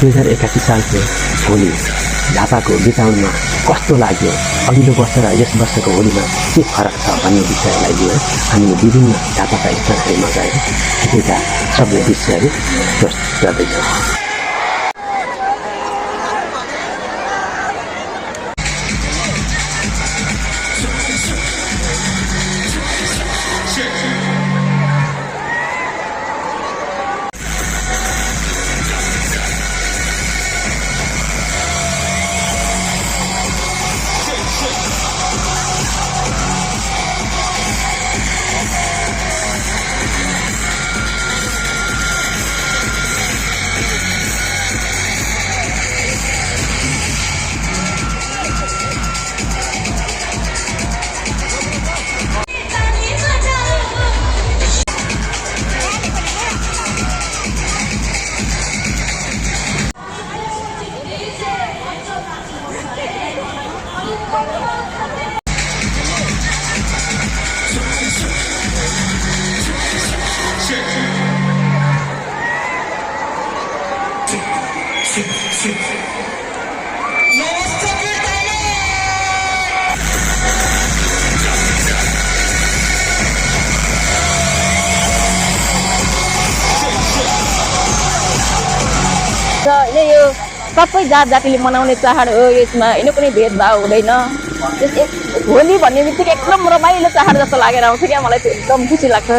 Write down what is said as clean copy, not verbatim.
2081 सालको होली झापाको बिताउनमा कस्तो लाग्यो, अघिल्लो वर्ष र यस वर्षको होलीमा के फरक छ भन्ने विषयलाई लिएर हामी विभिन्न झापाका स्थानहरूमा गएर यता सबै दृश्यहरू प्रस्तुत गर्दैछौँ। यो सबै जात जातिले मनाउने चाड हो। यसमा होइन कुनै भेदभाव हुँदैन। होली भन्ने बित्तिकै एकदम रमाइलो चाड जस्तो लागेर आउँछ क्या, मलाई चाहिँ एकदम खुसी लाग्छ।